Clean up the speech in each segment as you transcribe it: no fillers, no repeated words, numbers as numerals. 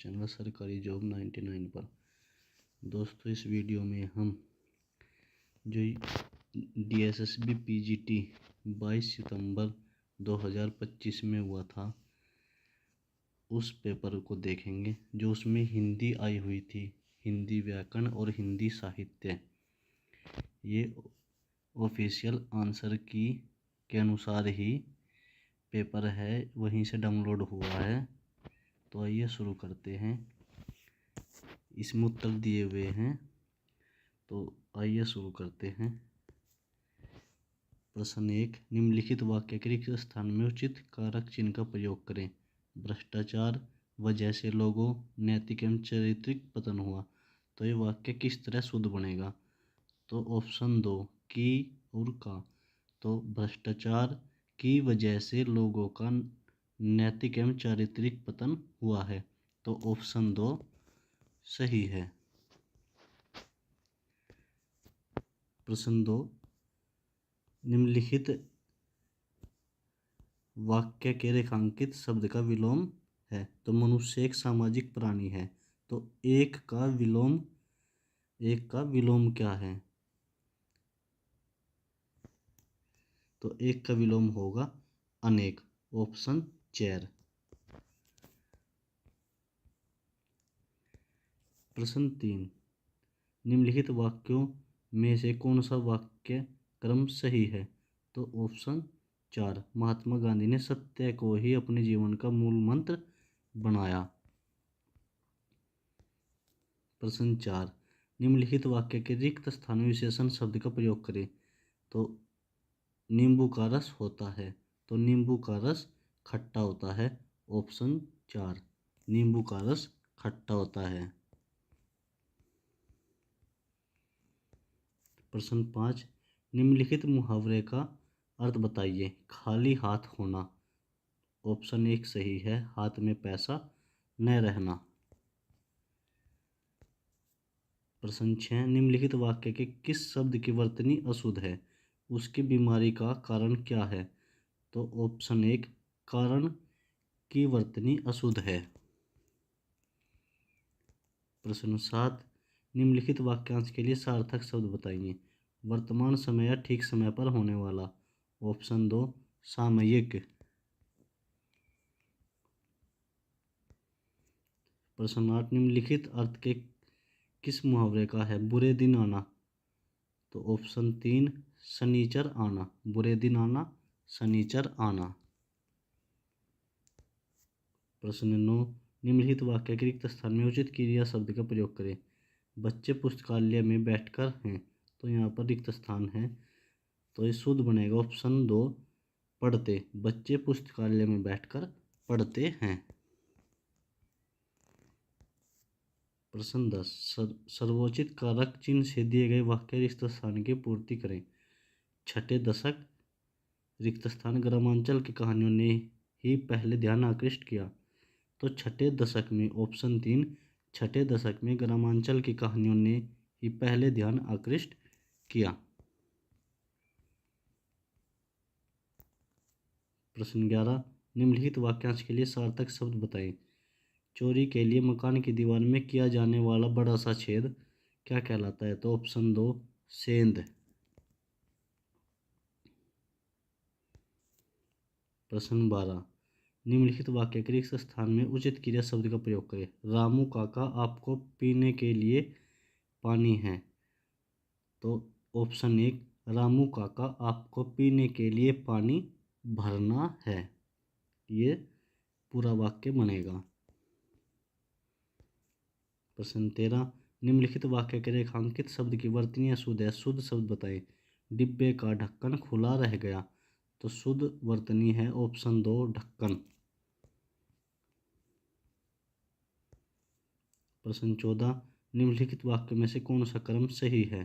Channel सरकारी job 99 पर। दोस्तों, इस वीडियो में हम जो DSSB PGT 22 सितंबर 2025 में हुआ था उस पेपर को देखेंगे, जो उसमें हिंदी आई हुई थी, हिंदी व्याकरण और हिंदी साहित्य। ये ऑफिशियल आंसर की के अनुसार ही पेपर है, वहीं से डाउनलोड हुआ है। तो आइए शुरू करते हैं। इसमें उत्तर दिए हुए हैं, तो आइए शुरू करते हैं। प्रश्न 1, निम्नलिखित वाक्य के रिक्त स्थान में उचित कारक चिन्ह का प्रयोग करें। भ्रष्टाचार वजह से लोगों नैतिक एवं चारित्रिक पतन हुआ। तो ये वाक्य किस तरह शुद्ध बनेगा? तो ऑप्शन 2 की और का। तो भ्रष्टाचार की वजह से लोगों का नैतिक एवं चारित्रिक पतन हुआ है। तो ऑप्शन 2 सही है। प्रश्न 2, निम्नलिखित वाक्य के रेखांकित शब्द का विलोम है। तो मनुष्य एक सामाजिक प्राणी है। तो एक का विलोम क्या है? तो एक का विलोम होगा अनेक। ऑप्शन 4। प्रश्न 3, निम्नलिखित वाक्यों में से कौन सा वाक्य क्रम सही है? तो ऑप्शन 4, महात्मा गांधी ने सत्य को ही अपने जीवन का मूल मंत्र बनाया। प्रश्न 4, निम्नलिखित वाक्य के रिक्त स्थान में विशेषण शब्द का प्रयोग करें। तो नींबू का रस होता है। तो नींबू का रस खट्टा होता है। ऑप्शन 4, नींबू का रस खट्टा होता है। प्रश्न 5, निम्नलिखित मुहावरे का अर्थ बताइए। खाली हाथ होना। ऑप्शन 1 सही है, हाथ में पैसा न रहना। प्रश्न 6, निम्नलिखित वाक्य के किस शब्द की वर्तनी अशुद्ध है? उसकी बीमारी का कारण क्या है? तो ऑप्शन 1, कारण की वर्तनी अशुद्ध है। प्रश्न 7, निम्नलिखित वाक्यांश के लिए सार्थक शब्द बताइए। वर्तमान समय या ठीक समय पर होने वाला। ऑप्शन 2, सामयिक। प्रश्न 8, निम्नलिखित अर्थ के किस मुहावरे का है बुरे दिन आना? तो ऑप्शन 3, शनिचर आना। बुरे दिन आना, शनिचर आना। प्रश्न 9, निम्नलिखित वाक्य के रिक्त स्थान में उचित क्रिया शब्द का प्रयोग करें। बच्चे पुस्तकालय में बैठकर हैं। तो यहाँ पर रिक्त स्थान है, तो ये शुद्ध बनेगा ऑप्शन 2, पढ़ते। बच्चे पुस्तकालय में बैठकर पढ़ते हैं। प्रश्न 10, सर्वोचित कारक चिन्ह से दिए गए वाक्य रिक्त स्थान की पूर्ति करें। छठे दशक रिक्त स्थान ग्रामांचल की कहानियों ने ही पहले ध्यान आकृष्ट किया। तो छठे दशक में ऑप्शन 3, छठे दशक में ग्रामांचल की कहानियों ने ही पहले ध्यान आकृष्ट किया। प्रश्न 11, निम्नलिखित वाक्यांश के लिए सार्थक शब्द बताएं। चोरी के लिए मकान की दीवार में किया जाने वाला बड़ा सा छेद क्या कहलाता है? तो ऑप्शन 2, सेंध। प्रश्न 12, निम्नलिखित वाक्य के रिक्त स्थान में उचित क्रिया शब्द का प्रयोग करें। रामू काका आपको पीने के लिए पानी है। तो ऑप्शन 1, रामू काका आपको पीने के लिए पानी भरना है। ये पूरा वाक्य बनेगा। प्रश्न 13, निम्नलिखित वाक्य के रेखांकित शब्द की वर्तनी अशुद्ध है। शुद्ध शब्द बताएं। डिब्बे का ढक्कन खुला रह गया। तो शुद्ध वर्तनी है ऑप्शन 2, ढक्कन। प्रश्न 14, निम्नलिखित वाक्य में से कौन सा क्रम सही है?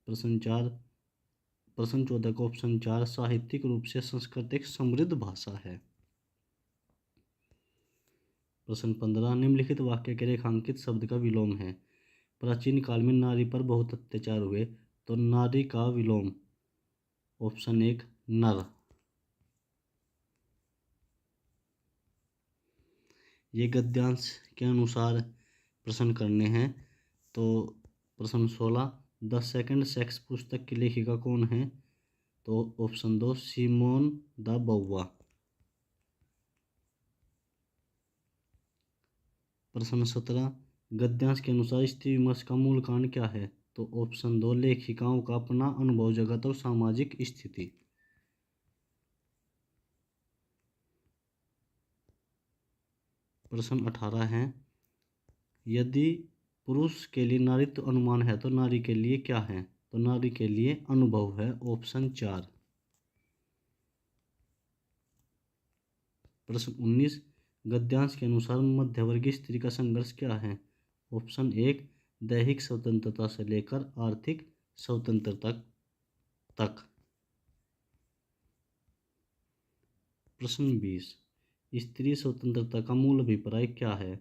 प्रश्न 14 का ऑप्शन 4, साहित्यिक रूप से संस्कृत एक समृद्ध भाषा है। प्रश्न 15, निम्नलिखित वाक्य के रेखांकित शब्द का विलोम है। प्राचीन काल में नारी पर बहुत अत्याचार हुए। तो नारी का विलोम ऑप्शन 1, नर। ये गद्यांश के अनुसार प्रश्न करने हैं। तो प्रश्न 16, द सेकंड सेक्स पुस्तक की लेखिका कौन है? तो ऑप्शन 2 सिमोन द बउवा। प्रश्न 17, गद्यांश के अनुसार स्त्री विमर्श का मूल कारण क्या है? तो ऑप्शन 2 लेखिकाओं का अपना अनुभव जगत और सामाजिक स्थिति। प्रश्न 18 है, यदि पुरुष के लिए नारीत्व अनुमान है तो नारी के लिए क्या है? तो नारी के लिए अनुभव है, ऑप्शन 4। प्रश्न 19, गद्यांश के अनुसार मध्यवर्गीय स्त्री का संघर्ष क्या है? ऑप्शन 1 दैहिक स्वतंत्रता से लेकर आर्थिक स्वतंत्रता तक। प्रश्न 20, स्त्री स्वतंत्रता का मूल अभिप्राय क्या है?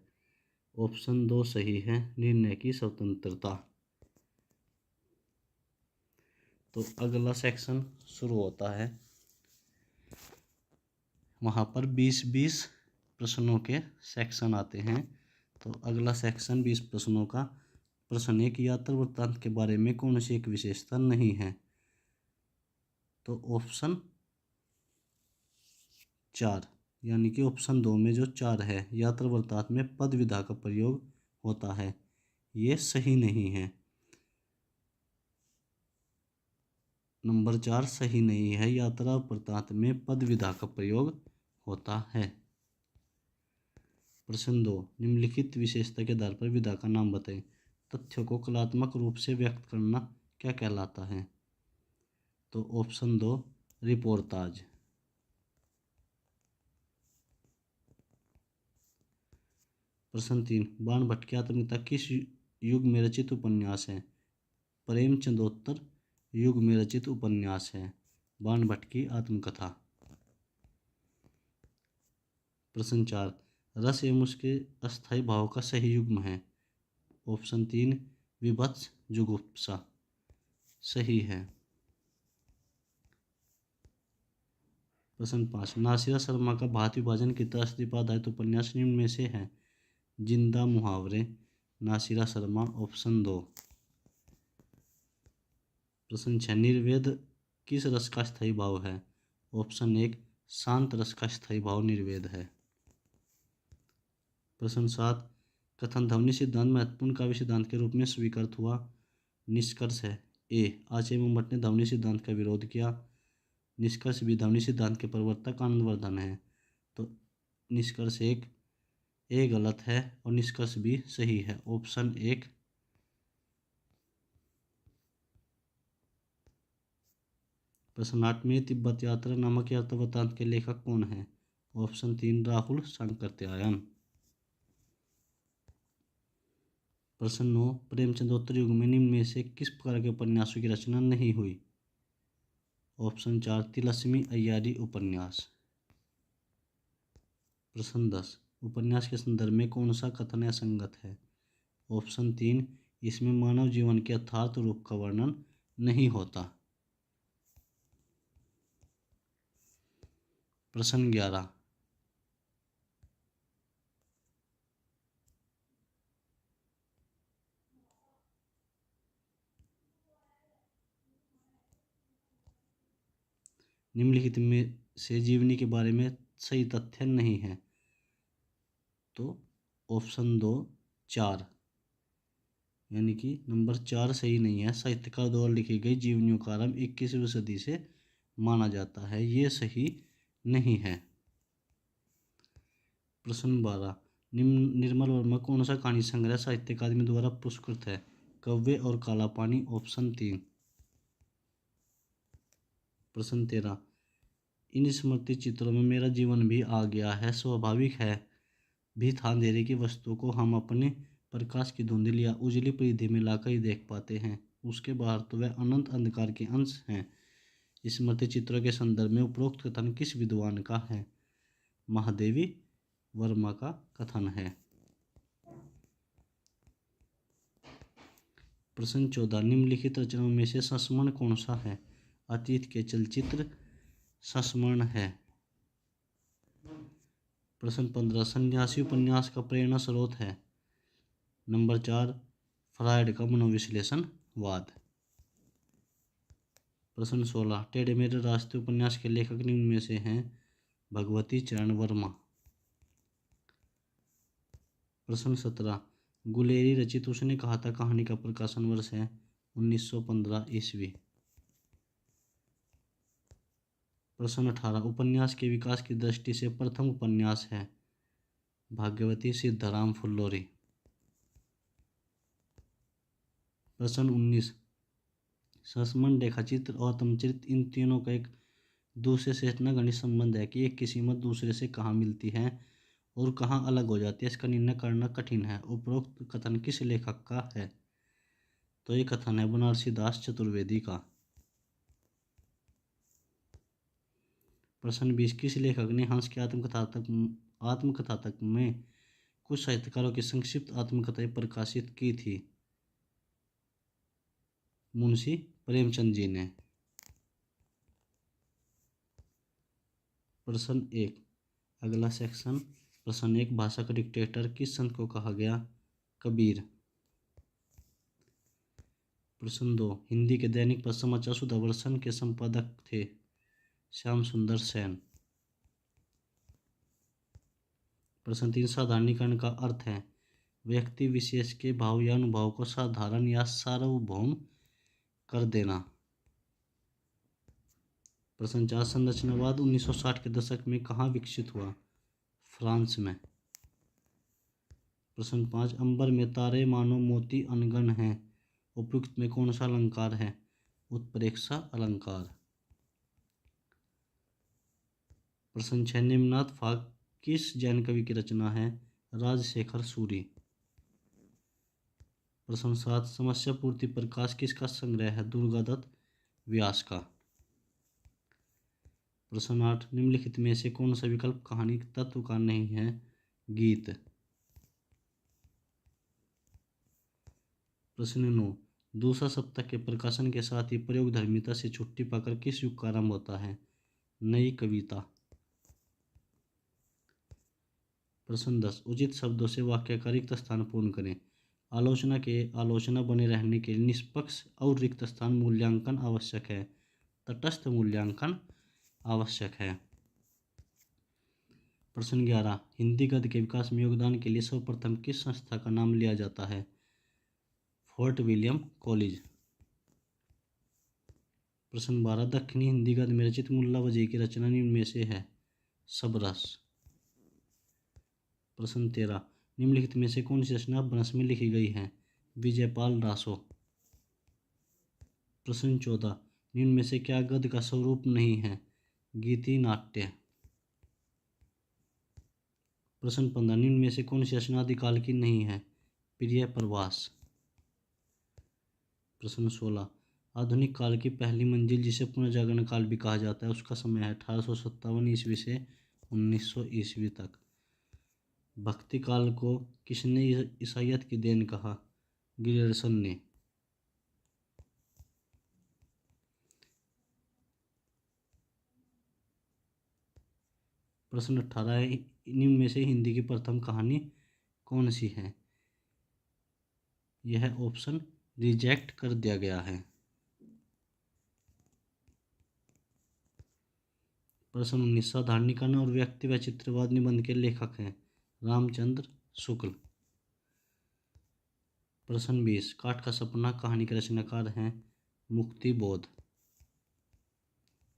ऑप्शन 2 सही है, निर्णय की स्वतंत्रता। तो अगला सेक्शन शुरू होता है, वहाँ पर 20-20 प्रश्नों के सेक्शन आते हैं। तो अगला सेक्शन 20 प्रश्नों का। प्रश्न 1, यात्रा वृत्तांत के बारे में कौन सी एक विशेषता नहीं है? तो ऑप्शन 4, यानी कि ऑप्शन 2 में जो 4 है, यात्रा वृत्तांत में पद विधा का प्रयोग होता है, ये सही नहीं है। नंबर 4 सही नहीं है, यात्रा वृत्तांत में पद विधा का प्रयोग होता है। प्रश्न 2, निम्नलिखित विशेषता के आधार पर विधा का नाम बताएं। तथ्यों को कलात्मक रूप से व्यक्त करना क्या कहलाता है? तो ऑप्शन 2 रिपोर्टाज। प्रश्न 3, बाणभट्ट की आत्मकथा किस युग में रचित उपन्यास है? प्रेमचंदोत्तर युग में रचित उपन्यास है बाणभट्ट की आत्मकथा। प्रश्न 4, रस एवं उसके अस्थायी भाव का सही युग्म है? ऑप्शन 3 विभत्स जुगुप्सा सही है। प्रश्न 5, नासिरा शर्मा का भात विभाजन की तरासदीप आधारित उपन्यास निम्न में से है? जिंदा मुहावरे, नासिरा शर्मा, ऑप्शन 2। प्रश्न 6, निर्वेद किस रस का स्थायी भाव है? ऑप्शन 1 शांत रस का स्थायी भाव निर्वेद है। प्रश्न 7, कथन ध्वनि सिद्धांत महत्वपूर्ण काव्य सिद्धांत के रूप में स्वीकृत हुआ? निष्कर्ष है ए आचार्य भट्ट ने ध्वनि सिद्धांत का विरोध किया। निष्कर्ष बी ध्वनि सिद्धांत के प्रवर्तक आनंदवर्धन है। तो निष्कर्ष 1 ए गलत है और निष्कर्ष बी सही है, ऑप्शन 1। प्रश्न 8 में तिब्बत यात्रा नामक यात्रा वृत्तांत के लेखक कौन है? ऑप्शन 3 राहुल सांकृत्यायन। प्रश्न 9, प्रेमचंदोत्तर युग में निम्न में से किस प्रकार के उपन्यासों की रचना नहीं हुई? ऑप्शन 4 तिलस्मी अय्यारी उपन्यास। प्रश्न 10, उपन्यास के संदर्भ में कौन सा कथन असंगत है? ऑप्शन 3 इसमें मानव जीवन के यथार्थ रूप का वर्णन नहीं होता। प्रश्न 11, निम्नलिखित में से जीवनी के बारे में सही तथ्य नहीं है? तो ऑप्शन 2 4, यानी कि नंबर 4 सही नहीं है। साहित्यकार द्वारा लिखी गई जीवनियों का आरंभ 21वीं सदी से माना जाता है, ये सही नहीं है। प्रश्न 12, निर्मल वर्मा कौन सा कहानी संग्रह साहित्य अकादमी द्वारा पुरस्कृत है? कव्वे और काला पानी, ऑप्शन 3। प्रश्न 13, इन स्मृति चित्रों में मेरा जीवन भी आ गया है, स्वाभाविक है भी था अंधेरे की वस्तु को हम अपने प्रकाश की धुंधली या उजली परिधि में लाकर ही देख पाते हैं, उसके बाहर तो वह अनंत अंधकार के अंश हैं। स्मृति चित्रों के संदर्भ में उपरोक्त कथन किस विद्वान का है? महादेवी वर्मा का कथन है। प्रश्न 14, निम्नलिखित रचनाओं में से संस्मरण कौन सा है? अतीत के चलचित्र संस्मरण है। प्रश्न 15 सन्यासी उपन्यास का प्रेरणा स्रोत है। नंबर 4 फ्रायड का मनोविश्लेषणवाद। प्रश्न 16 टेढ़े मेढ़े रास्ते उपन्यास के लेखक निम्न में से हैं। भगवती चरण वर्मा। प्रश्न 17 गुलेरी रचित उसने कहा था कहानी का प्रकाशन वर्ष है 1915 ईस्वी। प्रश्न 18 उपन्यास के विकास की दृष्टि से प्रथम उपन्यास है भाग्यवती सिद्धाराम फुल्लोरी। प्रश्न 19 संस्मरण रेखाचित्र और आत्मचरित्र इन तीनों का एक दूसरे से इतना घनिष्ठ संबंध है कि एक किसी मत दूसरे से कहाँ मिलती है और कहाँ अलग हो जाती है, इसका निर्णय करना कठिन है। उपरोक्त कथन किस लेखक का है? तो ये कथन है बनारसी दास चतुर्वेदी का। प्रश्न 20 किस लेखक ने हंस के आत्मकथातक में कुछ साहित्यकारों की संक्षिप्त आत्मकथाएं प्रकाशित की थी? मुंशी प्रेमचंद जी ने। प्रश्न 1 अगला सेक्शन। प्रश्न 1 भाषा का डिक्टेटर किस संत को कहा गया? कबीर। प्रश्न 2 हिंदी के दैनिक पर समाचार सुधावर्षन के संपादक थे? श्याम सुंदर सेन। प्रश्न 3 साधारणीकरण का अर्थ है व्यक्ति विशेष के भाव या अनुभव को साधारण या सार्वभौम कर देना। प्रश्न 4 संरचनावाद 1960 के दशक में कहाँ विकसित हुआ? फ्रांस में। प्रश्न 5 अंबर में तारे मानो मोती अनगन हैं, उपयुक्त में कौन सा अलंकार है? उत्प्रेक्षा अलंकार। प्रश्न 6 निम्नात फाग किस जैन कवि की रचना है? राजशेखर सूरि। प्रश्न 7 समस्या पूर्ति प्रकाश किसका संग्रह है? दुर्गादत्त व्यास का। प्रश्न 8 निम्नलिखित में से कौन सा विकल्प कहानी तत्व का नहीं है? गीत। प्रश्न 9 दूसरा सप्ताह के प्रकाशन के साथ ही प्रयोगधर्मिता से छुट्टी पाकर किस युग का आरंभ होता है? नई कविता। प्रश्न 10 उचित शब्दों से वाक्य का रिक्त स्थान पूर्ण करें। आलोचना बने रहने के लिए निष्पक्ष और रिक्त स्थान मूल्यांकन आवश्यक है। तटस्थ मूल्यांकन आवश्यक है। प्रश्न 11 हिंदी गद्य के विकास में योगदान के लिए सर्वप्रथम किस संस्था का नाम लिया जाता है? Fort William college. प्रश्न 12 दक्षिणी हिंदी गद्य में रचित मुल्ला वजह की रचना निम्न में से है? सबरस। प्रश्न 13 निम्नलिखित में से कौन सी रचना अपभ्रंश में लिखी गई है? विजयपाल रासो। प्रश्न 14 निम्न में से क्या गद्य का स्वरूप नहीं है? गीति नाट्य। प्रश्न 15 निम्न में से कौन सी रचना आदिकाल की नहीं है? प्रिय प्रवास। प्रश्न 16 आधुनिक काल की पहली मंजिल जिसे पुनर्जागरण काल भी कहा जाता है उसका समय है 1857 ईस्वी से 1900 ईस्वी तक। भक्ति काल को किसने ईसाइयत की देन कहा? गियर्सन ने। प्रश्न 18 निम्न में से हिंदी की प्रथम कहानी कौन सी है? यह ऑप्शन रिजेक्ट कर दिया गया है। प्रश्न 19 साधारणीकरण और व्यक्ति व चित्रवाद निबंध के लेखक हैं? रामचंद्र शुक्ल। प्रश्न 20 काठ का सपना कहानी के रचनाकार हैं? मुक्ति बोध।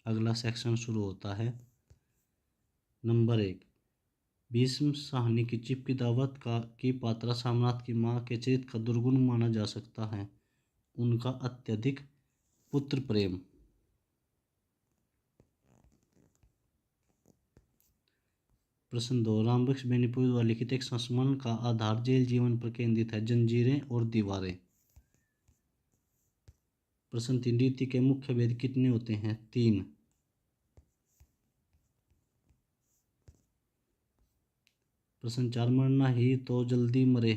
अगला सेक्शन शुरू होता है। नंबर 1 भीष्म साहनी की चिपकी दावत की पात्रा सामनाथ की मां के चरित्र का दुर्गुण माना जा सकता है? उनका अत्यधिक पुत्र प्रेम। प्रश्न 2 रामबख्श बेनीपुर द्वारा लिखित एक संस्मरण का आधार जेल जीवन पर केंद्रित है? जंजीरें और दीवारें। प्रश्न 3 रीति के मुख्य भेद कितने होते हैं? 3। प्रश्न 4 मरना ही तो जल्दी मरे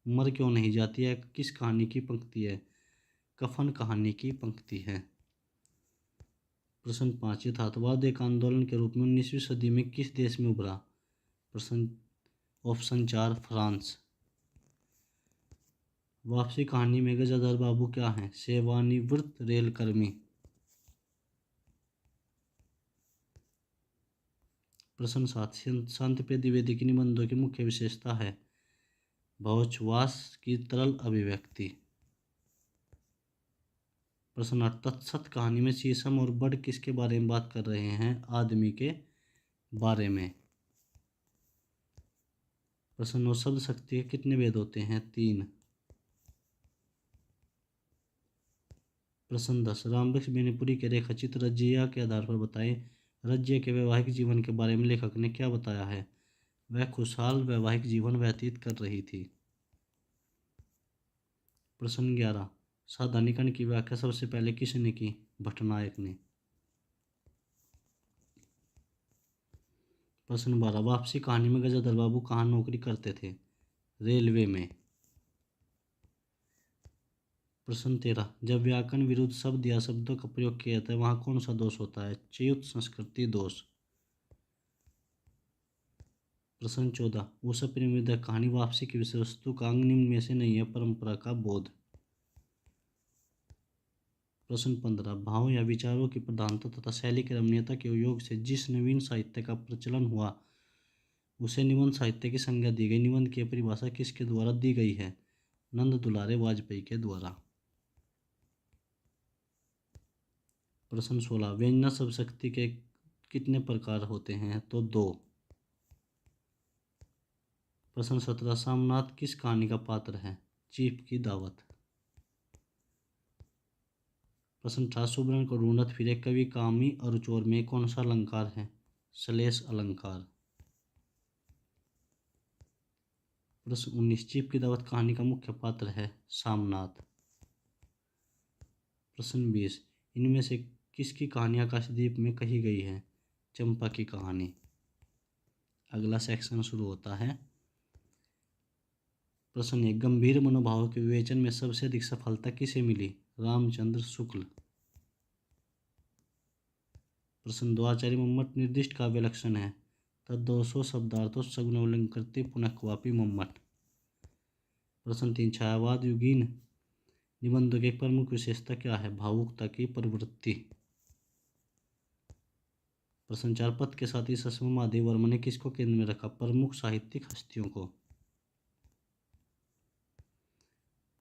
मर क्यों नहीं जाती है किस कहानी की पंक्ति है? कफन कहानी की पंक्ति है। प्रश्न 5 यथार्थवाद एक आंदोलन के रूप में 19वीं सदी में किस देश में उभरा? प्रश्न ऑप्शन 4 फ्रांस। वापसी कहानी में गजाधर बाबू क्या हैं? सेवानिवृत्त रेलकर्मी। प्रश्न 7 शांतिप्रिय द्विवेदी की निबंधों की मुख्य विशेषता है? भावोच्छ्वास की तरल अभिव्यक्ति। प्रश्न 8 तत्सत कहानी में शीशम और बड़ किसके बारे में बात कर रहे हैं? आदमी के बारे में। प्रश्न 9 शब्द शक्ति के कितने भेद होते हैं? 3। प्रश्न 10 रामवृक्ष बेनीपुरी के रेखाचित्र रजिया के आधार पर बताएं। रजिया के वैवाहिक जीवन के बारे में लेखक ने क्या बताया है? वह खुशहाल वैवाहिक जीवन व्यतीत कर रही थी। प्रश्न 11 साधारणीकरण की व्याख्या सबसे पहले किसने की? भट्टनायक ने। प्रश्न 12 वापसी कहानी में गजाधर बाबू कहाँ नौकरी करते थे? रेलवे में। प्रश्न 13 जब व्याकरण विरुद्ध शब्द या शब्दों का प्रयोग किया जाता है वहाँ कौन सा दोष होता है? च्युत संस्कृति दोष। प्रश्न 14 ऊषा प्रेमविद्या कहानी वापसी की विषय वस्तु का अंग निम्न में से नहीं है? परंपरा का बोध। प्रश्न 15 भावों या विचारों की प्रधानता तथा शैली की रमणीयता के योग से जिस नवीन साहित्य का प्रचलन हुआ उसे निबंध साहित्य की संज्ञा दी गई। निबंध की परिभाषा किसके द्वारा दी गई है? नंद दुलारे वाजपेयी के द्वारा। प्रश्न 16 व्यंजना शब्द शक्ति के कितने प्रकार होते हैं? तो 2। प्रश्न 17 सामनाथ किस कहानी का पात्र है? चीफ की दावत। प्रश्न 18 सुब्रन को ढूंढत फिरे कवि कामी और चोर में कौन सा अलंकार है? श्लेष अलंकार। प्रश्न 19 चीफ की दावत कहानी का मुख्य पात्र है? सामनाथ। प्रश्न 20 इनमें से किसकी कहानी आकाशदीप में कही गई है? चंपा की कहानी। अगला सेक्शन शुरू होता है। प्रश्न 1 गंभीर मनोभाव के विवेचन में सबसे अधिक सफलता किसे मिली? रामचंद्र शुक्ल। प्रश्न 2 आचार्य मम्मट निर्दिष्ट काव्य लक्षण है? तद्दोषो शब्दार्थो सगुण अलंकृति पुनः क्वापि मम्मट। प्रश्न 3 छायावाद युगीन निबंधों की एक प्रमुख विशेषता क्या है? भावुकता की प्रवृत्ति। प्रश्न 4 पद के साथ ही ससम महादेव वर्मा ने किसको केंद्र में रखा? प्रमुख साहित्यिक हस्तियों को।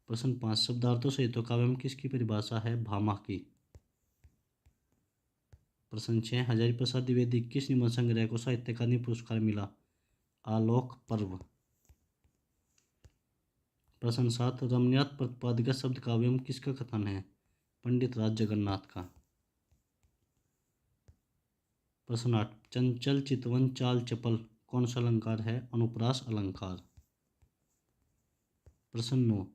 प्रश्न 5 शब्दार्थों सहित काव्य में किसकी परिभाषा है? भामा की। प्रश्न 6 हजारी प्रसाद द्विवेदी किस निबंध संग्रह को साहित्य अकादमी पुरस्कार मिला? आलोक पर्व। प्रश्न 7 रमणीयता प्रतिपादिका शब्द काव्य में किसका कथन है? पंडित राज जगन्नाथ का। प्रश्न 8 चंचल चितवन चाल चपल कौन सा अलंकार है? अनुप्रास अलंकार। प्रश्न 9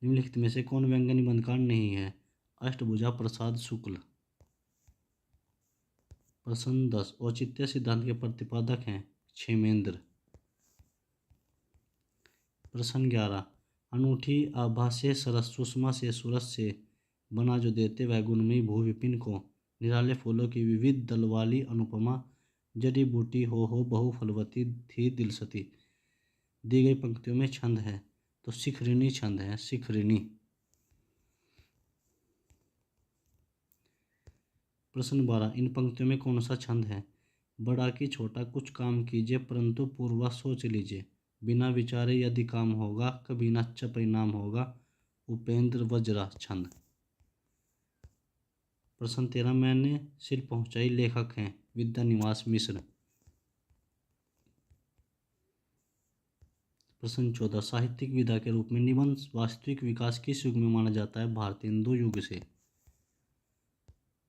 निम्नलिखित में से कौन व्यंग्य निबंधकार नहीं है? अष्टभुजा प्रसाद शुक्ल। प्रश्न 10 औचित्य सिद्धांत के प्रतिपादक हैं? क्षेमेंद्र। प्रश्न 11 अनूठी आभा से सरस सुषमा से सुरस से बना जो देते वह गुणमयी भू विपिन को निराले फूलों की विविध दल वाली अनुपमा जड़ी बूटी हो बहु फलवती थी दिलसती। दी गई पंक्तियों में छंद है तो शिखरिणी छंद है। शिखरिणी। प्रश्न 12 इन पंक्तियों में कौन सा छंद है? बड़ा कि छोटा कुछ काम कीजिए परंतु पूर्वा सोच लीजिए बिना विचारे यदि काम होगा कभी न अच्छा परिणाम होगा। उपेंद्र वज्रा छंद। प्रश्न 13 मैंने सिर पहुंचाई लेखक हैं? विद्यानिवास मिश्र। प्रश्न 14 साहित्यिक विधा के रूप में निबंध वास्तविक विकास किस युग में माना जाता है? भारतेंदु युग से।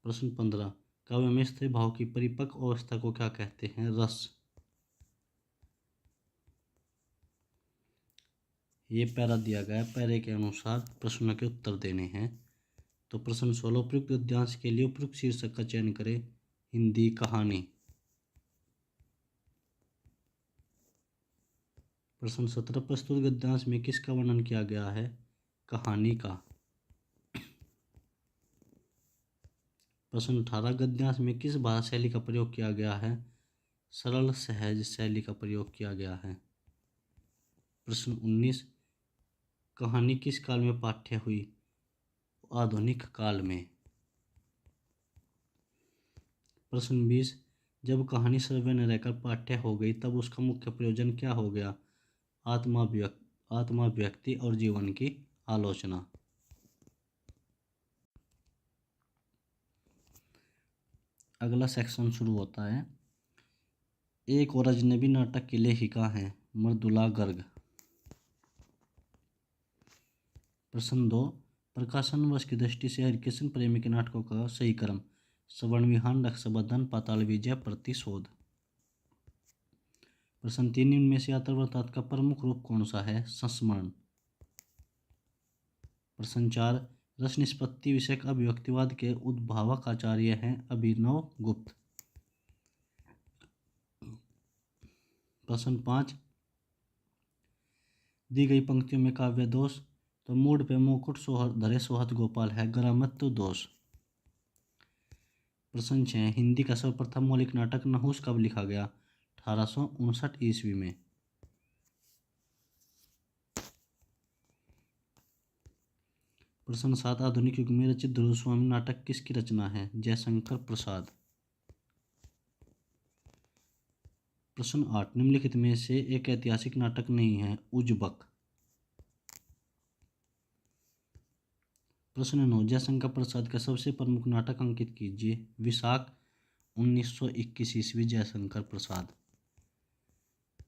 प्रश्न 15 काव्य में स्थिर भाव की परिपक्व अवस्था को क्या कहते हैं? रस। ये पैरा दिया गया है, पैरे के अनुसार प्रश्नों के उत्तर देने हैं। तो प्रश्न 16 उपयुक्त गद्यांश के लिए उपयुक्त शीर्षक का चयन करें। हिंदी कहानी। प्रश्न 17 प्रस्तुत गद्यांश में किसका वर्णन किया गया है? कहानी का। प्रश्न 18 गद्यांश में किस भाषा शैली का प्रयोग किया गया है? सरल सहज शैली का प्रयोग किया गया है। प्रश्न 19, कहानी किस काल में पाठ्य हुई? आधुनिक काल में। प्रश्न 20, जब कहानी श्रव्य न रहकर पाठ्य हो गई तब उसका मुख्य प्रयोजन क्या हो गया? आत्माभिव्यक्ति और जीवन की आलोचना। अगला सेक्शन शुरू होता है। एक और अजनबी नाटक के लेखिका हैं मृदुला गर्ग। प्रश्न 2, प्रकाशन वर्ष की दृष्टि से हरिकृष्ण प्रेमी के नाटकों का सही क्रम। सवर्ण विहान, रक्षाबंधन, पाताल विजय, प्रतिशोध। प्रश्न 3, इनमें से यात्रावृत्तांत का प्रमुख रूप कौन सा है? संस्मरण। प्रश्न 4, रस निष्पत्ति विषयक अभिव्यक्तिवाद के उद्भावक आचार्य हैं अभिनव गुप्त। प्रश्न 5, दी गई पंक्तियों में काव्य दोष। तो मूड पे मुकुट धरे सोहत गोपाल है ग्रामत्व दोष। प्रश्न 6, हिंदी का सर्वप्रथम मौलिक नाटक नहुस कब लिखा गया? 1859 ईस्वी में। प्रश्न 7, आधुनिक युग में रचित ध्रुव स्वामी नाटक किसकी रचना है? जयशंकर प्रसाद। प्रश्न 8, निम्नलिखित में से एक ऐतिहासिक नाटक नहीं है? उज्बक। प्रश्न 9, जयशंकर प्रसाद का सबसे प्रमुख नाटक अंकित कीजिए। विशाख 1921 ईस्वी, जयशंकर प्रसाद।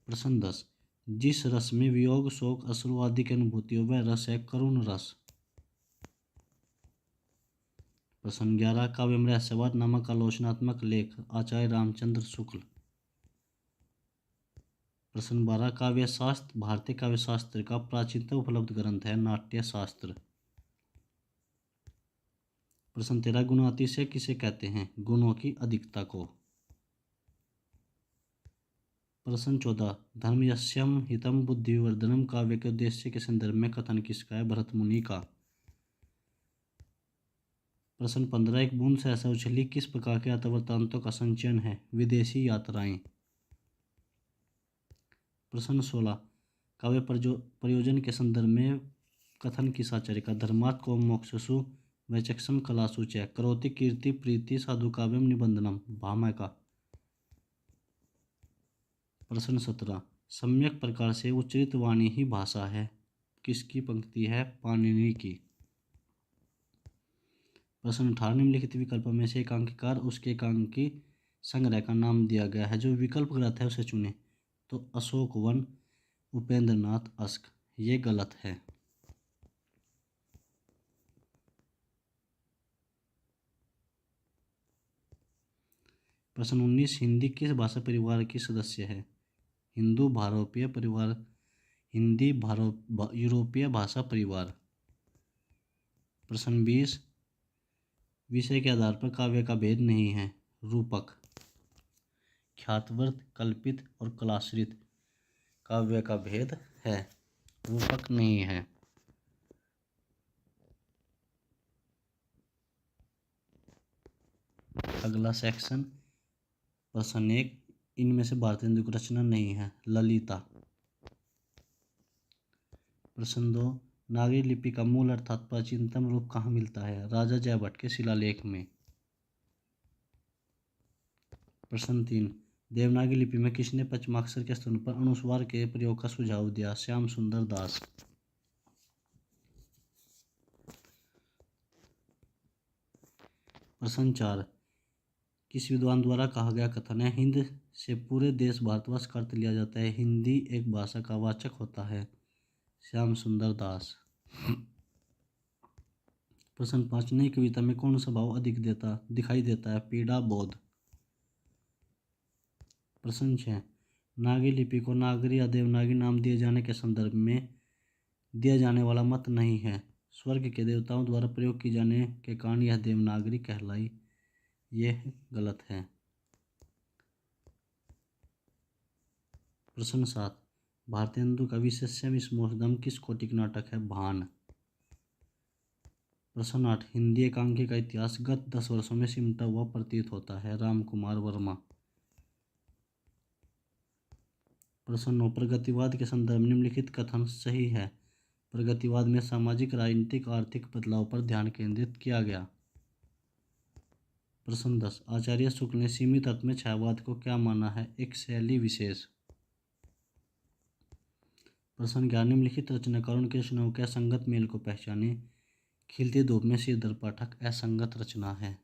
प्रश्न 10, जिस रस में वियोग, शोक, अश्रु आदि की अनुभूति हो वह रस है करुण रस। प्रश्न 11, काव्यम रहस्यवाद नामक आलोचनात्मक लेख आचार्य रामचंद्र शुक्ल। प्रश्न 12, काव्य शास्त्र भारतीय काव्य शास्त्र का प्राचीनतम उपलब्ध ग्रंथ है नाट्य शास्त्र। प्रश्न 13, गुणातिशय किसे कहते हैं? गुणों की अधिकता को। प्रश्न 14, धर्मयस्यम हितम बुद्धिवर्धनम काव्य के उद्देश्य के संदर्भ में कथन किसका है? भरत मुनि का। प्रश्न 15, एक बूंद सहसा उछली किस प्रकार के यात्रावृत्तांतों का संचयन है? विदेशी यात्राएं। प्रश्न 16, काव्य प्रयोजन के संदर्भ में कथन किस आचार्य का? धर्मार्थ मोक्षसु वैचक्षम कलासु च करोति कीर्ति प्रीति साधु काव्यम निबंधनम भामह का। प्रश्न 17, सम्यक प्रकार से उच्चरित वाणी ही भाषा है किसकी पंक्ति है? पाणिनि की। प्रश्न 18, निम्नलिखित विकल्पों में से एकांकीकार उसके एकांकी संग्रह का नाम दिया गया है, जो विकल्प गलत है उसे चुने। तो अशोक वन, उपेंद्र नाथ अस्क, ये गलत है। प्रश्न 19, हिंदी किस भाषा परिवार की सदस्य है? हिंदू भारोपीय परिवार, हिंदी यूरोपीय भाषा परिवार। प्रश्न 20, विषय के आधार पर काव्य का भेद नहीं है? रूपक। ख्यातवर्त, कल्पित और कलाश्रित काव्य का भेद है, रूपक नहीं है। अगला सेक्शन प्रश्न 1, इनमें से भारतीय हिंदू की रचना नहीं है? ललिता। प्रश्न 2, नागरी लिपि का मूल अर्थात प्राचीनतम रूप कहाँ मिलता है? राजा जयभट्ट के शिलालेख में। प्रश्न 3, देवनागरी लिपि में किसने पंचमाक्षर के स्थान पर अनुस्वार के प्रयोग का सुझाव दिया? श्याम सुंदर दास। प्रश्न 4, किस विद्वान द्वारा कहा गया कथन है? हिंद से पूरे देश भारतवर्ष का अर्थ लिया जाता है, हिंदी एक भाषा का वाचक होता है। श्याम सुंदर दास। प्रश्न 5, नई कविता में कौन सा भाव अधिक दिखाई देता है? पीड़ा बोध। प्रश्न 6, नागरी लिपि को नागरी या देवनागरी नाम दिए जाने के संदर्भ में दिया जाने वाला मत नहीं है? स्वर्ग के देवताओं द्वारा प्रयोग की जाने के कारण यह देवनागरी कहलाई, यह गलत है। प्रश्न 7, भारतीय हिंदू का विशेष्य विस्मोहदम किस कोटि का नाटक है? भान। प्रश्न 8, हिंदी एकांकी का इतिहास गत 10 वर्षों में सिमटा हुआ प्रतीत होता है? राम कुमार वर्मा। प्रश्न 9, प्रगतिवाद के संदर्भ में निम्नलिखित कथन सही है। प्रगतिवाद में सामाजिक, राजनीतिक, आर्थिक बदलाव पर ध्यान केंद्रित किया गया। प्रश्न 10, आचार्य शुक्ल ने सीमित अर्थ में छायावाद को क्या माना है? एक शैली विशेष। प्रश्न 11, निम्नलिखित रचनाकारों के रचनाओं के असंगत मेल को पहचाने। खिलती धूप में श्रीधर पाठक असंगत रचना है।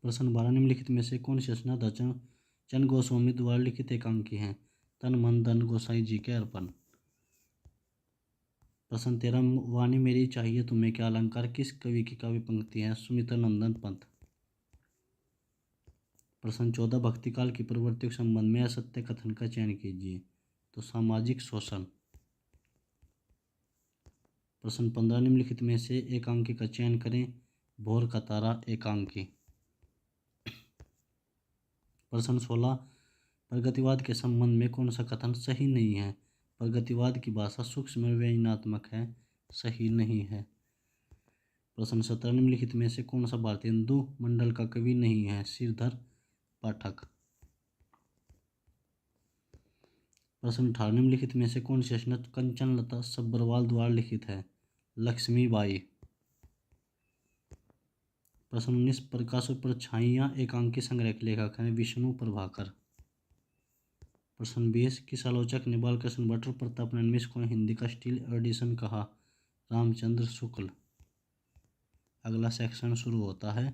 प्रश्न 12, निम्नलिखित में से कौन सी रचना चंद गोस्वामी द्वारा लिखित एकांकी है? तन मन धन गोसाई जी के अर्पण। प्रश्न 13, वाणी मेरी चाहिए तुम्हें क्या अलंकार किस कवि की काव्य पंक्ति है? सुमित्रा नंदन पंत। प्रश्न 14, भक्ति काल की प्रवृत्ति के संबंध में असत्य कथन का चयन कीजिए। तो सामाजिक शोषण। प्रश्न 15, निम्नलिखित में से एकांकी का चयन करें। भोर का तारा एकांकी। प्रश्न 16, प्रगतिवाद के संबंध में कौन सा कथन सही नहीं है? प्रगतिवाद की भाषा सूक्ष्म और व्यंजनात्मक है, सही नहीं है। प्रश्न 17, निम्नलिखित में से कौन सा भारतीय हिंदू मंडल का कवि नहीं है? श्रीधर पाठक। प्रश्न 18, निम्नलिखित में से कौन सी रचना कंचनलता सब्बरवाल द्वारा लिखित है? लक्ष्मीबाई। प्रश्न 19, प्रकाश और परछाइयाँ एकांकी संग्रह के लेखक हैं? विष्णु प्रभाकर। प्रश्न 20, किस आलोचक ने बालकृष्ण भट्ट और प्रताप नारायण मिश्र को हिंदी का स्टील एडिशन कहा? रामचंद्र शुक्ल। अगला सेक्शन शुरू होता है।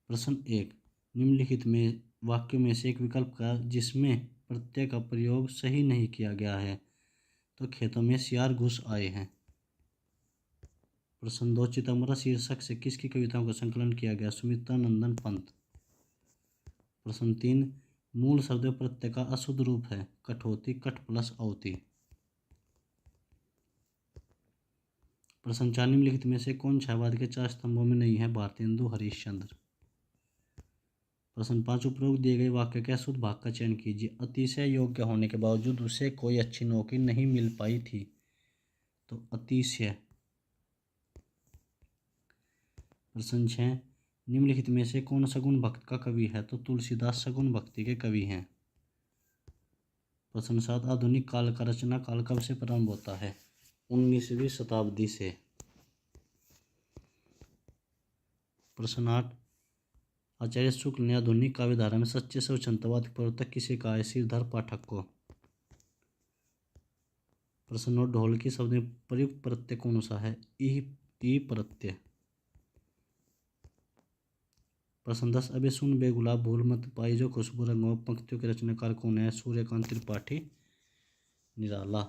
प्रश्न 1, निम्नलिखित में वाक्यों में से एक विकल्प का जिसमें प्रत्यय का प्रयोग सही नहीं किया गया है। तो खेतों में सियार घुस आए हैं। प्रश्न 2, चितमरा शीर्षक से किसकी कविताओं का संकलन किया गया? सुमित्रा नंदन पंत। प्रश्न 3, मूल शब्द प्रत्यय का अशुद्ध रूप है? कठौती, कठ प्लस औती। प्रश्न 4, निम्नलिखित में से कौन छायावाद के 4 स्तंभों में नहीं है? भारतेंदु हिंदू हरिश्चंद्र। प्रश्न 5, उपरोक्त दिए गए वाक्य के अशुद्ध भाग का चयन कीजिए। अतिशय योग्य होने के बावजूद उसे कोई अच्छी नौकरी नहीं मिल पाई थी। तो अतिशय। प्रश्न 6, निम्नलिखित में से कौन सगुण भक्त का कवि है? तो तुलसीदास सगुण भक्ति के कवि हैं। प्रश्न 7, आधुनिक काल का रचना काल कब से प्रारंभ होता है? 19वीं शताब्दी से। प्रश्न 8, आचार्य शुक्ल ने आधुनिक काव्यधारा में सच्चे स्वच्छंदवाद के प्रवर्तक किसे कहा है? श्रीधर पाठक को। प्रश्न 9, ढोलकी शब्द में प्रयुक्त प्रत्यय कौन सा है? ई प्रत्यय। प्रश्न 10, अबे सुन बे गुलाब भूल मत पाई जो खुशबू रंगों पंक्तियों के रचनाकार कौन है? सूर्यकांत त्रिपाठी निराला।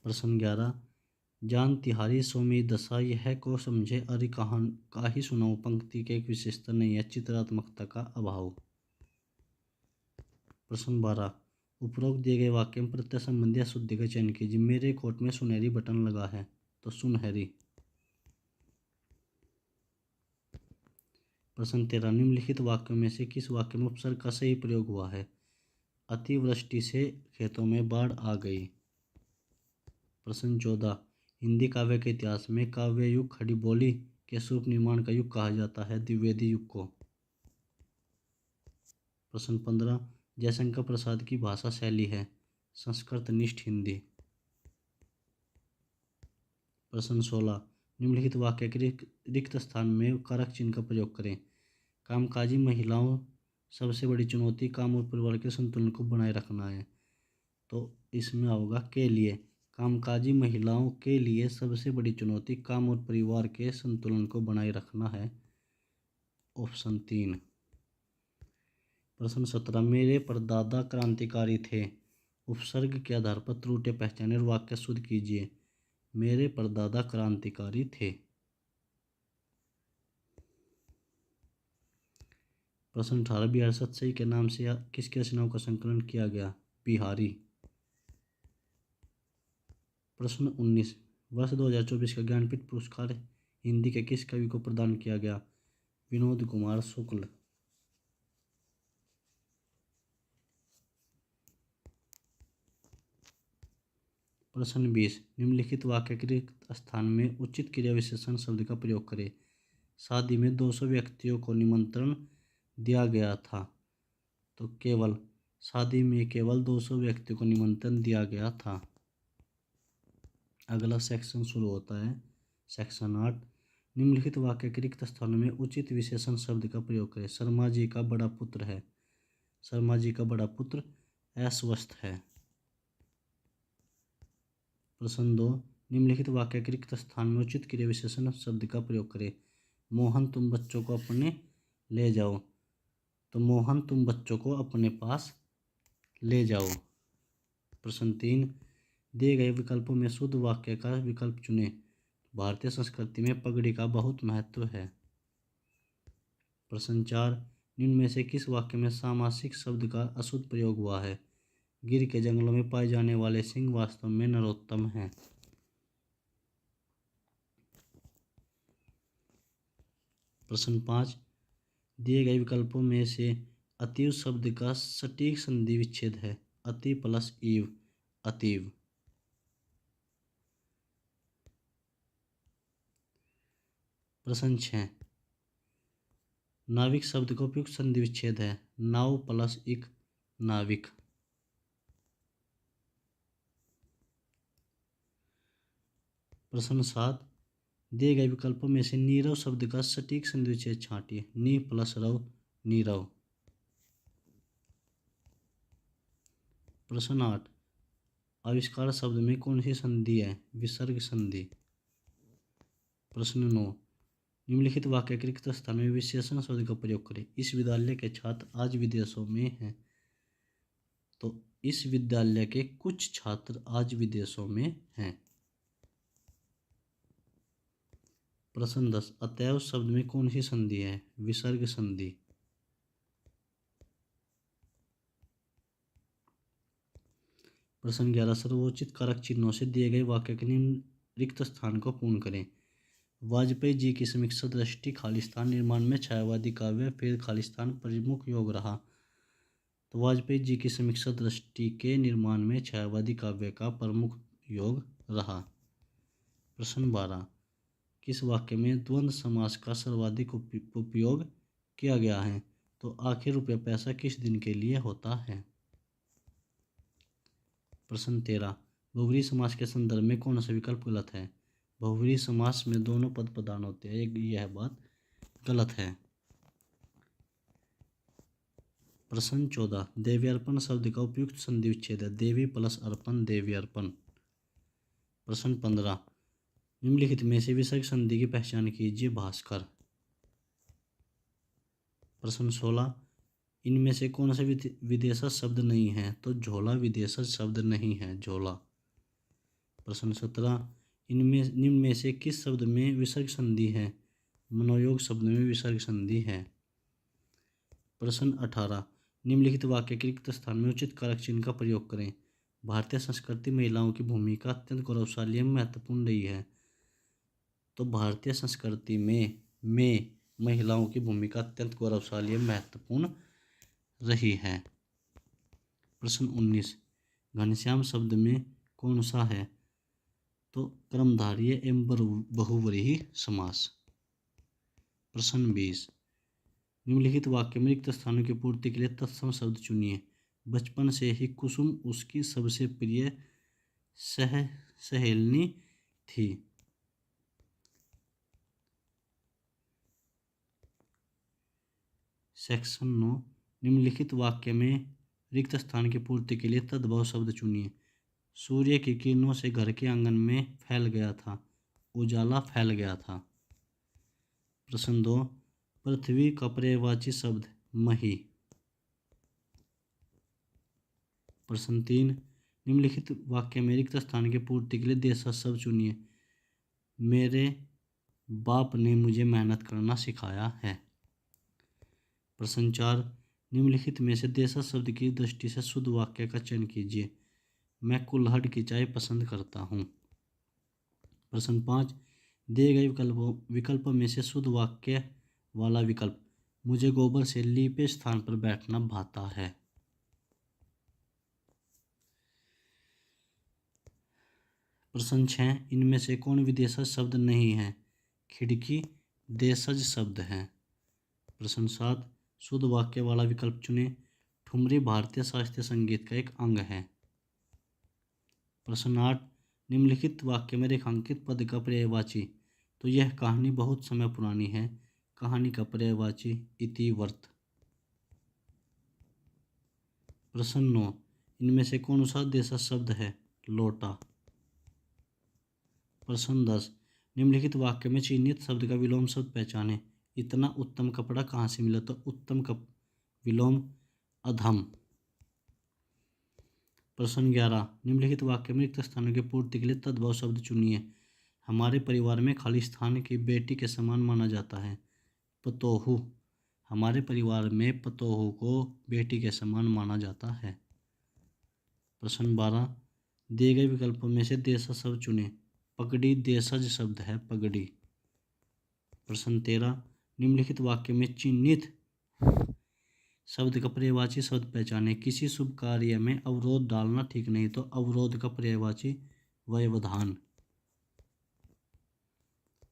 प्रश्न 11, जान तिहारी सोमी दशा यह को समझे अरि कहान काहि सुनाऊं पंक्ति के एक विशेषता नहीं है? चित्रात्मकता का अभाव। प्रश्न 12, उपरोक्त दिए गए वाक्य में प्रत्यय संबंधी अशुद्धि का चयन कीजिए। मेरे कोट में सुनहरी बटन लगा है। तो सुनहरी। प्रश्न 13, निम्नलिखित वाक्यों में से किस वाक्य में उपसर्ग का सही प्रयोग हुआ है? अतिवृष्टि से खेतों में बाढ़ आ गई। प्रश्न 14, हिंदी काव्य के इतिहास में काव्य युग खड़ी बोली के स्वरूप निर्माण का युग कहा जाता है? द्विवेदी युग को। प्रश्न 15, जयशंकर प्रसाद की भाषा शैली है? संस्कृत निष्ठ हिंदी। प्रश्न 16, निम्नलिखित वाक्य के रिक्त स्थान में कारक चिन्ह का प्रयोग करें। कामकाजी महिलाओं सबसे बड़ी चुनौती काम और परिवार के संतुलन को बनाए रखना है। तो इसमें होगा के लिए। कामकाजी महिलाओं के लिए सबसे बड़ी चुनौती काम और परिवार के संतुलन को बनाए रखना है। ऑप्शन 3। प्रश्न 17, मेरे परदादा क्रांतिकारी थे। उपसर्ग के आधार पर त्रुटियां पहचानें और वाक्य शुद्ध कीजिए। मेरे परदादा क्रांतिकारी थे। प्रश्न 18, बिहार सतसई के नाम से किसकी रचनाओं का संकलन किया गया? बिहारी। प्रश्न 19, वर्ष 2024 का ज्ञानपीठ पुरस्कार हिंदी के किस कवि को प्रदान किया गया? विनोद कुमार शुक्ल। प्रश्न 20, निम्नलिखित वाक्य के रिक्त स्थान में उचित क्रिया विशेषण शब्द का प्रयोग करें। शादी में 200 व्यक्तियों को निमंत्रण दिया गया था। तो केवल शादी में केवल 200 व्यक्तियों को निमंत्रण दिया गया था। अगला सेक्शन शुरू होता है, सेक्शन 8। निम्नलिखित वाक्य के रिक्त स्थानों में उचित विशेषण शब्द का प्रयोग करें। शर्मा जी का बड़ा पुत्र है। शर्मा जी का बड़ा पुत्र अस्वस्थ है। प्रश्न 2। निम्नलिखित वाक्य के रिक्त स्थान में उचित क्रिया विशेषण शब्द का प्रयोग करें। मोहन तुम बच्चों को अपने ले जाओ। तो मोहन तुम बच्चों को अपने पास ले जाओ। प्रश्न 3। दिए गए विकल्पों में शुद्ध वाक्य का विकल्प चुनें। भारतीय संस्कृति में पगड़ी का बहुत महत्व है। प्रश्न 4। निम्न में से किस वाक्य में सामासिक शब्द का अशुद्ध प्रयोग हुआ है। गिर के जंगलों में पाए जाने वाले सिंह वास्तव में नरोत्तम हैं। प्रश्न 5। दिए गए विकल्पों में से अतीव शब्द का सटीक संधि विच्छेद है। अति प्लस ईव, अतीव। प्रश्न 6। नाविक शब्द का उपयुक्त संधि विच्छेद है। नाव प्लस इक, नाविक। प्रश्न 7। दिए गए विकल्पों में से नीरव शब्द का सटीक संधि विच्छेद छांटिए। नी प्लस रव, नीरव। प्रश्न 8। आविष्कार शब्द में कौन सी संधि है। विसर्ग संधि। प्रश्न 9। निम्नलिखित वाक्य के रिक्त स्थान में विशेषण शब्द का प्रयोग करें। इस विद्यालय के छात्र आज विदेशों में हैं। तो इस विद्यालय के कुछ छात्र आज विदेशों में हैं। प्रश्न 10। अतएव शब्द में कौन सी संधि है। विसर्ग संधि। प्रश्न 11। सर्वोचित कारक चिन्हों से दिए गए वाक्य के निम्न रिक्त स्थान को पूर्ण करें। वाजपेयी जी की समीक्षा दृष्टि खालिस्तान निर्माण में छायावादी काव्य फिर खालिस्तान प्रमुख योग रहा। तो वाजपेयी जी की समीक्षा दृष्टि के निर्माण में छायावादी काव्य का प्रमुख योग रहा। प्रश्न 12। किस वाक्य में द्वंद्व समास का सर्वाधिक उपयोग किया गया है। तो आखिर रुपया पैसा किस दिन के लिए होता है। प्रश्न 13। बहुव्रीहि समास के संदर्भ में कौन सा विकल्प गलत है। बहुव्रीहि समास में दोनों पद प्रधान होते हैं, यह बात गलत है। प्रश्न 14। देव्यर्पण शब्द का उपयुक्त संधि विच्छेद है। देवी प्लस अर्पण, देव्यर्पण। प्रश्न 15। निम्नलिखित में से विसर्ग संधि की पहचान कीजिए। भास्कर। प्रश्न 16। इनमें से कौन सा विदेशज शब्द नहीं है। तो झोला विदेशज शब्द नहीं है, झोला। प्रश्न 17। निम्न में से किस शब्द में विसर्ग संधि है। मनोयोग शब्द में विसर्ग संधि है। प्रश्न 18। निम्नलिखित वाक्य के रिक्त स्थान में उचित कारक चिन्ह का प्रयोग करें। भारतीय संस्कृति महिलाओं की भूमिका अत्यंत गौरवशाली एवं महत्वपूर्ण रही है। तो भारतीय संस्कृति में महिलाओं की भूमिका अत्यंत गौरवशाली एवं महत्वपूर्ण रही है। प्रश्न 19। घनश्याम शब्द में कौन सा है। तो कर्मधारय एवं बहुव्रीहि समास। प्रश्न 20। निम्नलिखित वाक्य में रिक्त स्थानों की पूर्ति के लिए तत्सम शब्द चुनिए। बचपन से ही कुसुम उसकी सबसे प्रिय सहेलनी थी। सेक्शन 9। निम्नलिखित वाक्य में रिक्त स्थान की पूर्ति के लिए तद्भव शब्द चुनिए। सूर्य की किरणों से घर के आंगन में फैल गया था। उजाला फैल गया था। प्रश्न 2। पृथ्वी का पर्यायवाची शब्द मही। प्रश्न 3। निम्नलिखित वाक्य में रिक्त स्थान की पूर्ति के लिए देशज शब्द चुनिए। मेरे बाप ने मुझे मेहनत करना सिखाया है। प्रश्न 4। निम्नलिखित में से देशज शब्द की दृष्टि से शुद्ध वाक्य का चयन कीजिए। मैं कुल्हड़ की चाय पसंद करता हूँ। प्रश्न 5। दिए गए विकल्पों में से शुद्ध वाक्य वाला विकल्प। मुझे गोबर से लीपे स्थान पर बैठना भाता है। प्रश्न 6। इनमें से कौन विदेशज शब्द नहीं है। खिड़की देशज शब्द है। प्रश्न 7, शुद्ध वाक्य वाला विकल्प चुने। ठुमरी भारतीय शास्त्रीय संगीत का एक अंग है। प्रश्न 8, निम्नलिखित वाक्य में रेखांकित पद का पर्यायवाची। तो यह कहानी बहुत समय पुरानी है। कहानी का पर्यायवाची इतिवर्त। प्रश्न 9, इनमें से कौन सा देशज शब्द है। लोटा। प्रश्न 10, निम्नलिखित वाक्य में चिह्नित शब्द का विलोम शब्द पहचाने। इतना उत्तम कपड़ा कहाँ से मिला। तो उत्तम विलोम अधम। प्रश्न 11, निम्नलिखित वाक्य में रिक्त स्थानों की पूर्ति के लिए तद्भव शब्द चुनिए। हमारे परिवार में खालिस्तान की बेटी के समान माना जाता है। पतोहू। हमारे परिवार में पतोहू को बेटी के समान माना जाता है। प्रश्न 12, दिए गए विकल्पों में से देशज शब्द चुने। पगड़ी देशज शब्द है पगड़ी। प्रश्न 13, निम्नलिखित वाक्य में चिन्हित शब्द का पर्यायवाची शब्द पहचाने। किसी शुभ कार्य में अवरोध डालना ठीक नहीं। तो अवरोध का पर्यायवाची व्यवधान।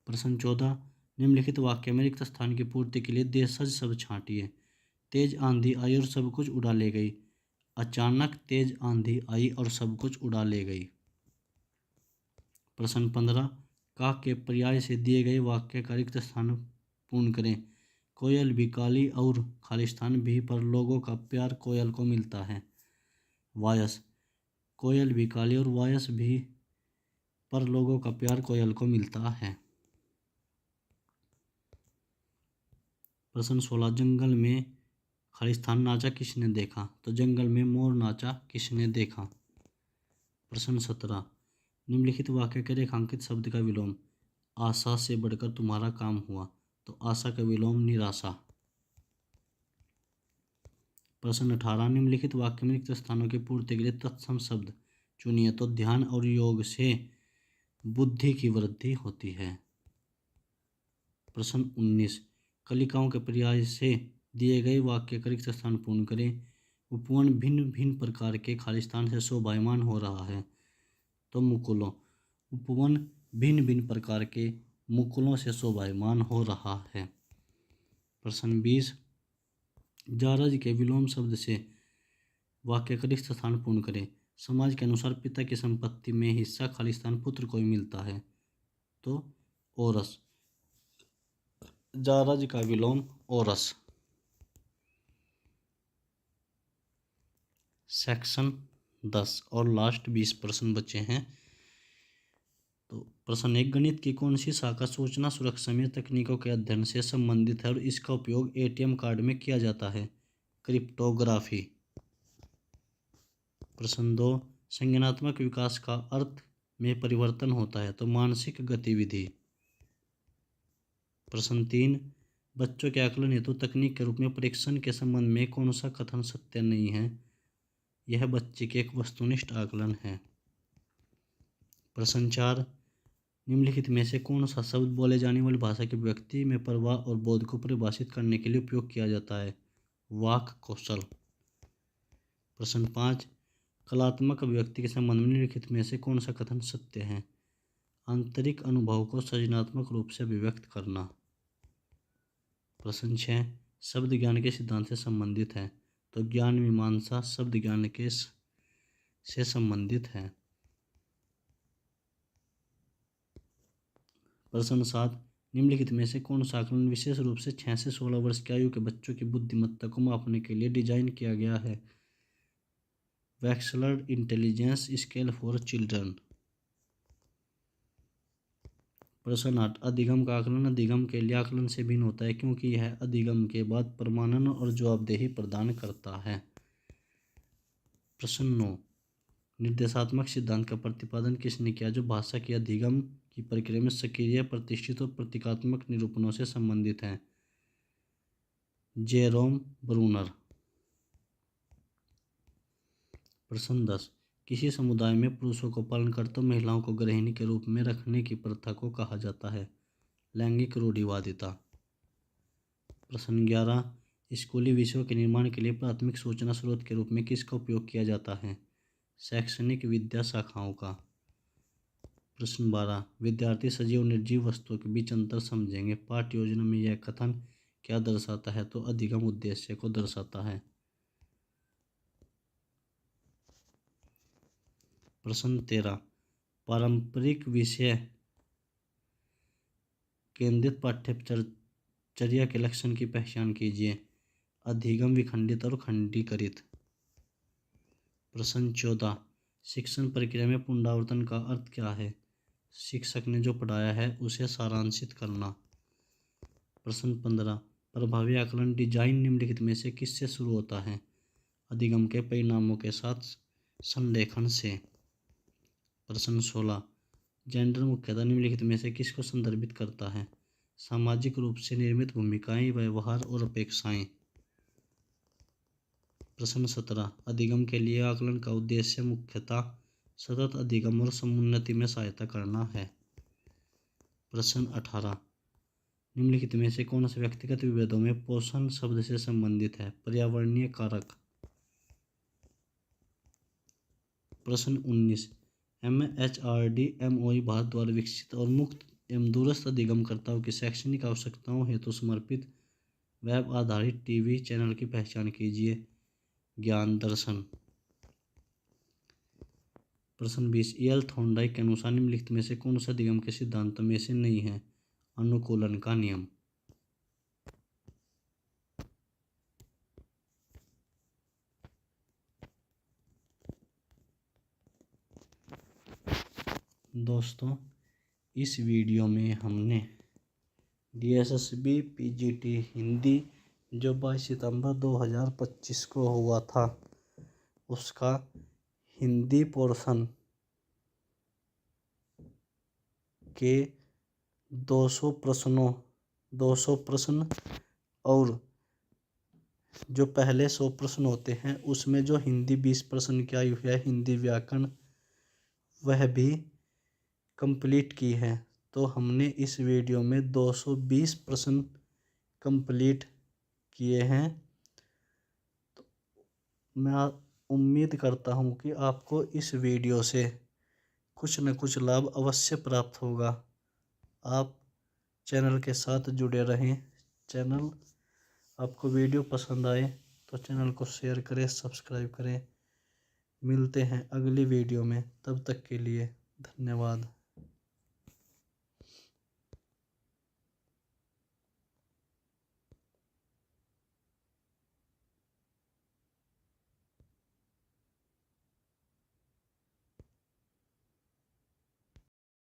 प्रश्न 14, निम्नलिखित वाक्य में रिक्त स्थान की पूर्ति के लिए देशज शब्द छांटिए। तेज आंधी आई और सब कुछ उड़ा ले गई। अचानक तेज आंधी आई और सब कुछ उड़ा ले गई। प्रश्न 15, का के पर्याय से दिए गए वाक्य का रिक्त स्थान पूर्ण करें। कोयल भी काली और खालिस्तान भी पर लोगों का प्यार कोयल को मिलता है। वायस। कोयल भी काली और वायस भी पर लोगों का प्यार कोयल को मिलता है। प्रश्न 16, जंगल में खालिस्तान नाचा किसने देखा। तो जंगल में मोर नाचा किसने देखा। प्रश्न 17, निम्नलिखित वाक्य के रेखांकित शब्द का विलोम। आशा से बढ़कर तुम्हारा काम हुआ। तो आशा का विलोम निराशा। प्रश्न 18, निम्नलिखित वाक्य में रिक्त स्थानों की पूर्ति के लिए तत्सम शब्द चुनिए। तो ध्यान और योग से बुद्धि की वृद्धि होती है। प्रश्न 19, कलिकाओं के पर्याय से दिए गए वाक्य का रिक्त स्थान पूर्ण करें। उपवन भिन्न भिन्न प्रकार के खालिस्तान से शोभायमान हो रहा है। तो मुकुलों। उपवन भिन्न भिन्न प्रकार के मुकुलों से शोभायमान हो रहा है। प्रश्न 20, जारज के विलोम शब्द से वाक्य का रिक्त स्थान पूर्ण करें। समाज के अनुसार पिता की संपत्ति में हिस्सा खालिस्तान पुत्र को ही मिलता है। तो ओरस। जारज का विलोम ओरस। सेक्शन 10 और लास्ट 20 प्रश्न बचे हैं। तो प्रश्न 1, गणित की कौन सी शाखा सूचना सुरक्षा में तकनीकों के अध्ययन से संबंधित है और इसका उपयोग एटीएम कार्ड में किया जाता है। क्रिप्टोग्राफी। प्रश्न 2, संज्ञानात्मक विकास का अर्थ में परिवर्तन होता है। तो मानसिक गतिविधि। प्रश्न 3, बच्चों के आकलन हेतु तकनीक के रूप में परीक्षण के संबंध में कौन सा कथन सत्य नहीं है। यह बच्चे के एक वस्तुनिष्ठ आकलन है। प्रश्न 4, निम्नलिखित में से कौन सा शब्द बोले जाने वाली भाषा की व्यक्ति में प्रवाह और बोध को परिभाषित करने के लिए उपयोग किया जाता है। वाक कौशल। प्रश्न 5, कलात्मक अभिव्यक्ति के संबंध में निम्नलिखित में से कौन सा कथन सत्य है। आंतरिक अनुभव को सृजनात्मक रूप से अभिव्यक्त करना। प्रश्न 6, शब्द ज्ञान के सिद्धांत से संबंधित है। तो ज्ञान मीमांसा शब्द ज्ञान के से संबंधित है। प्रश्न 7, निम्नलिखित में से कौन सा आकलन विशेष रूप से 6 से 16 वर्ष की आयु के बच्चों की बुद्धिमत्ता को मापने के लिए डिजाइन किया गया है। वैक्सलर इंटेलिजेंस स्केल फॉर चिल्ड्रन। प्रश्न 8, अधिगम का आकलन अधिगम के लिए आकलन से भिन्न होता है क्योंकि यह अधिगम के बाद प्रमाणन और जवाबदेही प्रदान करता है। प्रश्न 9, निर्देशात्मक सिद्धांत का प्रतिपादन किसने किया जो भाषा की अधिगम की प्रक्रिया में सक्रिय प्रतिष्ठित और प्रतीकात्मक निरूपणों से संबंधित है। Jerome Bruner. प्रश्न 10, किसी समुदाय में पुरुषों को पालनकर्ता और महिलाओं को गृहिणी के रूप में रखने की प्रथा को कहा जाता है। लैंगिक रूढ़िवादिता। प्रश्न 11, स्कूली विषयों के निर्माण के लिए प्राथमिक सूचना स्रोत के रूप में किसका उपयोग किया जाता है। शैक्षणिक विद्या शाखाओं का। प्रश्न 12, विद्यार्थी सजीव और निर्जीव वस्तुओं के बीच अंतर समझेंगे। पाठ्य योजना में यह कथन क्या दर्शाता है? तो अधिगम उद्देश्य को दर्शाता है। प्रश्न 13, पारंपरिक विषय केंद्रित पाठ्यचर्या के लक्षण की पहचान कीजिए। अधिगम, विखंडित और खंडीकृत। प्रश्न 14, शिक्षण प्रक्रिया में पुनरावर्तन का अर्थ क्या है? शिक्षक ने जो पढ़ाया है उसे सारांशित करना। प्रश्न 15, प्रभावी आकलन डिजाइन निम्नलिखित में से किससे शुरू होता है? अधिगम के परिणामों के साथ संलेखन से। प्रश्न 16, जेंडर मुख्यतः निम्नलिखित में से किसको संदर्भित करता है? सामाजिक रूप से निर्मित भूमिकाएं, व्यवहार और अपेक्षाएं। प्रश्न 17, अधिगम के लिए आकलन का उद्देश्य मुख्यतः सतत अधिगम और समुन्नति में सहायता करना है। प्रश्न 18, निम्नलिखित में से कौन सा व्यक्तिगत विभेदों में पोषण शब्द से संबंधित है? पर्यावरणीय कारक। प्रश्न 19, MHRD MOE भारत द्वारा विकसित और मुक्त एवं दूरस्थ अधिगमकर्ताओं की शैक्षणिक आवश्यकताओं हेतु समर्पित वेब आधारित टीवी चैनल की पहचान कीजिए। ज्ञान दर्शन। प्रश्न 20, EL थॉर्नडाइक के अनुसार निम्नलिखित में से कौन सा अधिगम के सिद्धांतों में से नहीं है? अनुकूलन का नियम। दोस्तों, इस वीडियो में हमने DSSB PGT हिंदी जो 22 सितंबर 2025 को हुआ था उसका हिंदी पोर्शन के 200 प्रश्न और जो पहले 100 प्रश्न होते हैं उसमें जो हिंदी 20 प्रश्न की आई हुई है हिंदी व्याकरण, वह भी कंप्लीट की है। तो हमने इस वीडियो में 220 प्रश्न कंप्लीट किए हैं। तो मैं उम्मीद करता हूँ कि आपको इस वीडियो से कुछ न कुछ लाभ अवश्य प्राप्त होगा। आप चैनल के साथ जुड़े रहें। चैनल आपको वीडियो पसंद आए तो चैनल को शेयर करें, सब्सक्राइब करें। मिलते हैं अगली वीडियो में, तब तक के लिए धन्यवाद।